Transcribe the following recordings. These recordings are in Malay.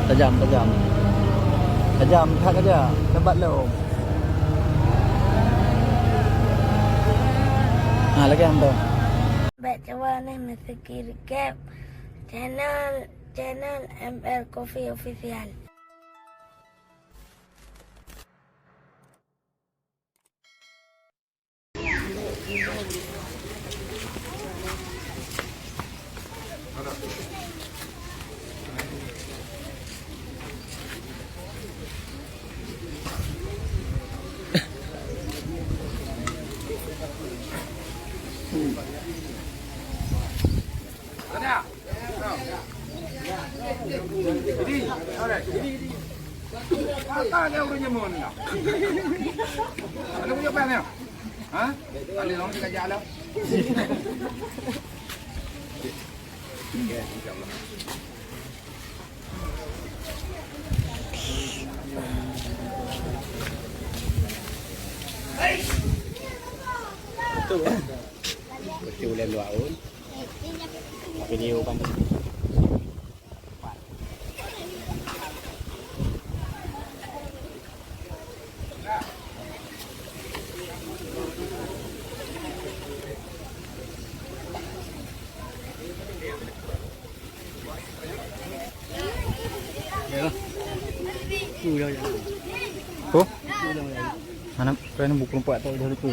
Tajam, tajam. Tajam, lihat aja. Lebat lo. Nah, lagi yang tu. Baik, coba nih mesti recap channel ML Coffee Official. Ada orang nyemon ni. Ada punya apa ni? Ha? Ada orang dekat jalan. Betul kan? Betul lah luar pun. Video kan. Tu? Mana kena buku lompat tak dah lupa.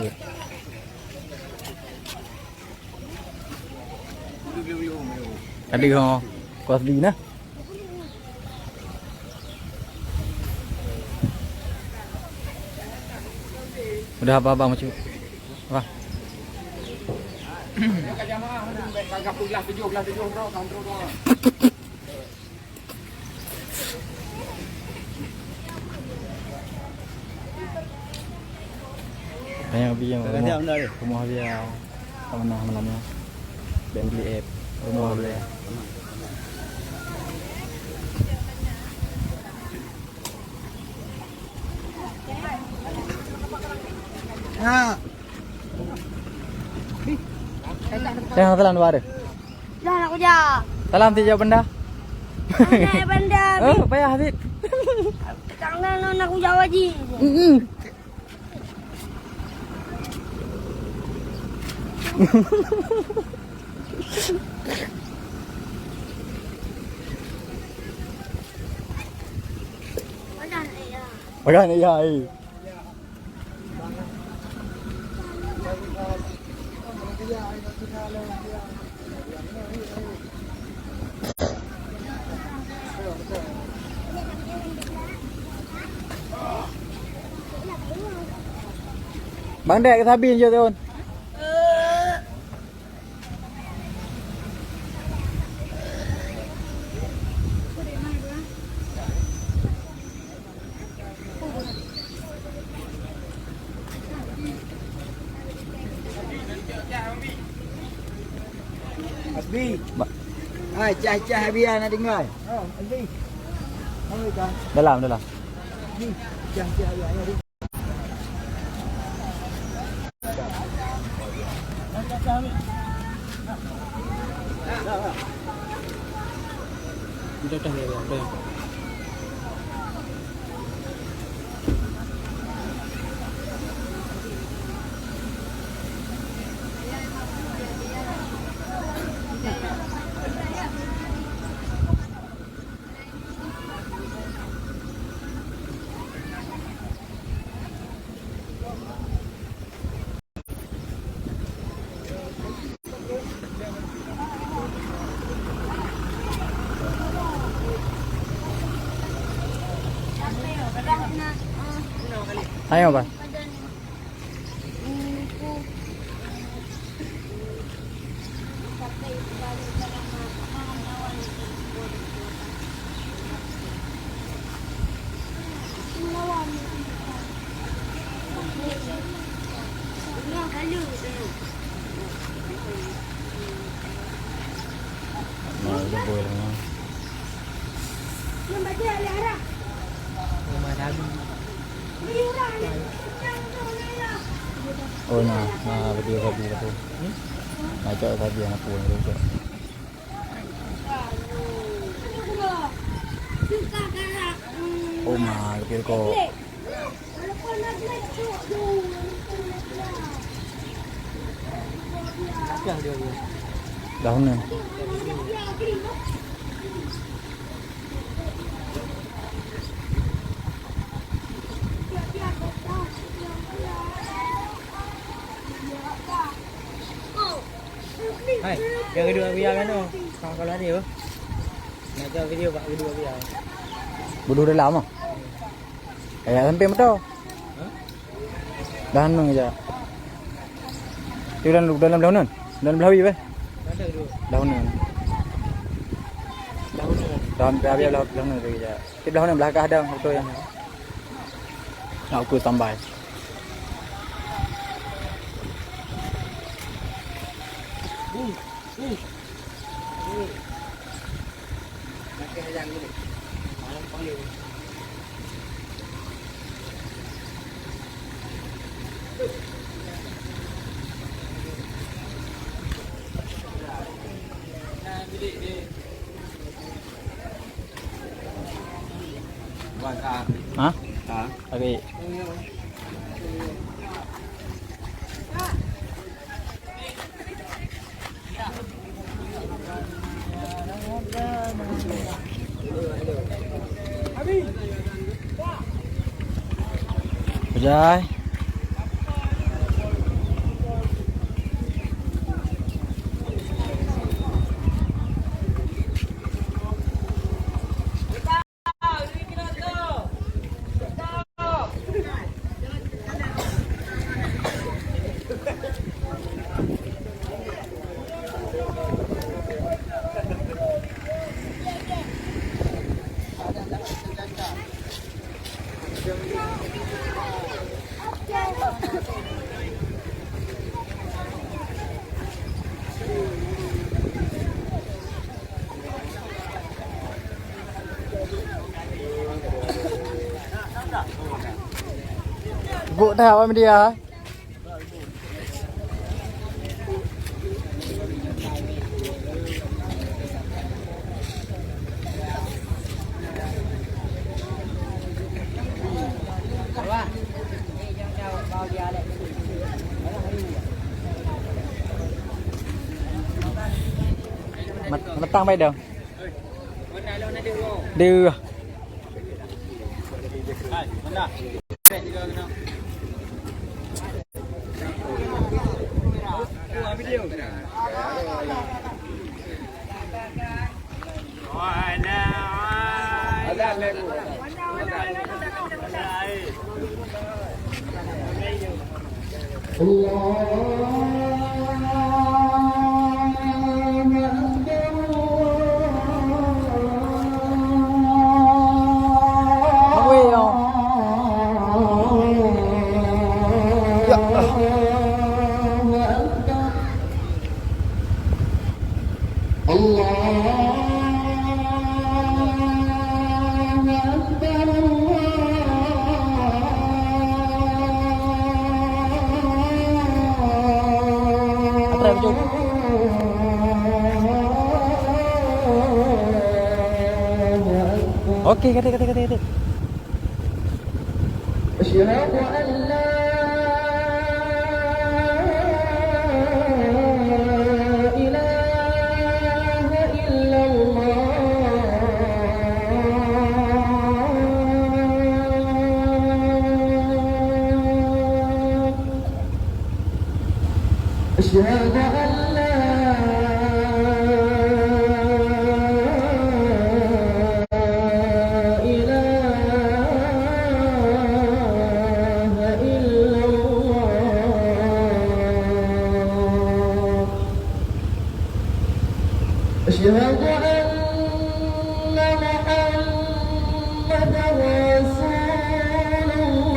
Ada ha kau beli nah. Udah apa-apa macam apa? Dekat jamaah mana kagak pula 17 bro, kontrol doang. Banyak habis yang rumah dia kat mana malamnya. Dan beli app rumah dia. Ha. Jangan telan luar. Dah nak kerja. Telan tiga benda. Mana benda? Oh, payah Habib. Tangan nak kerja wajib. Bagan iya. Bang Dek ke Sabin je tuan. Asbi. Hai, cah-cah biar nak dengar. Oh, Asbi. Hai, kan. Dalam. Ni, cah-cah biar ni. Dah. Ayo, Pak. Oh nah video tadi tu. Nah cak tadi yang aku ni tu. Rumah kecil kok. Daunnya. Hai, yang kedua biar kan tu. Kalau ada tu. Nak tahu video pak kedua biar. Bodoh dah lama. Sampai betul. Dah nung aja. Tu dalam daunan. Dalam belawi apa? Ada dulu. Daunan. Daun biar daunan tu aja. Ti daunan belakang ada betul yang. Nak aku tambah. Makan yang ni. Malam panggil. Hah? Okey. Bajai. Ibu dah apa dia? Matang baik dah. Đưa. Mana? Video. Okey, kata. Asyhadu an la ilaha illallah. Asyhadu an أشهد أن محمدا رسول الله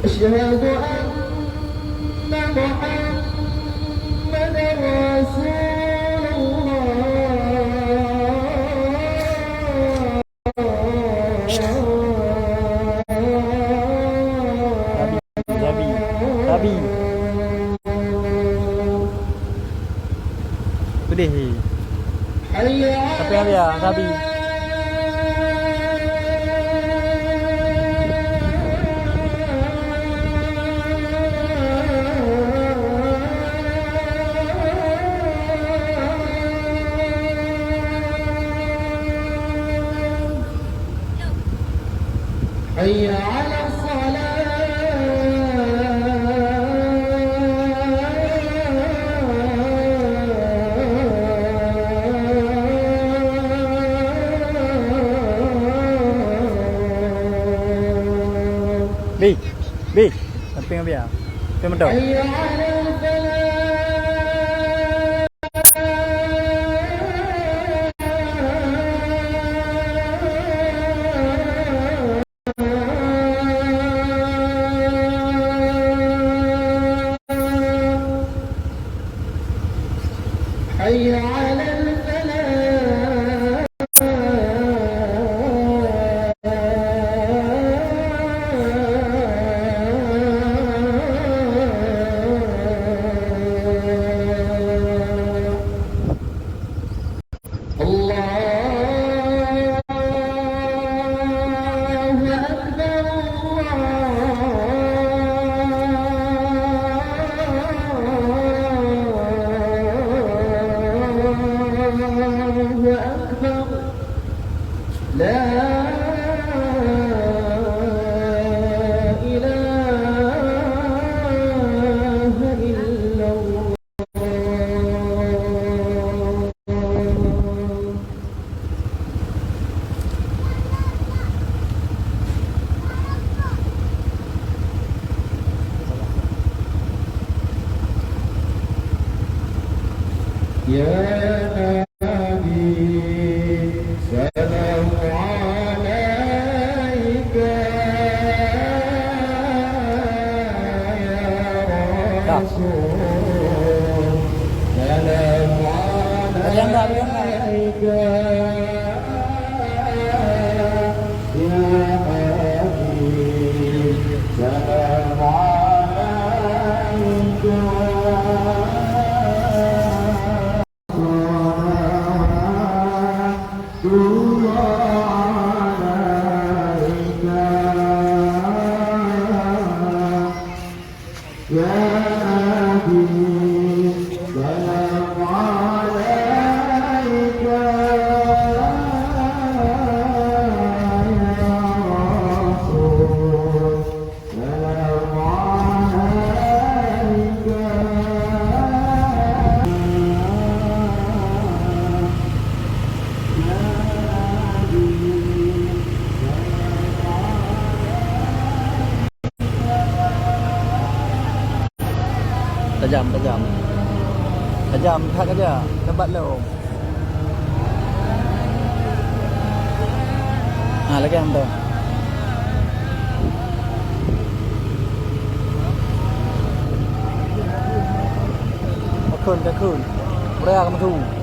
أشهد أن محمدا رسول الله Sabi. حي على Bi. Bi. Samping biar. Pergi mentok. حي على يا نبي سلام عليك يا رسول سلام عليك يا حبيب سلام عليك Tajam. Tajam tak aja. Tempat lo. Lagi am tu. Takun. Berapa kamu tu?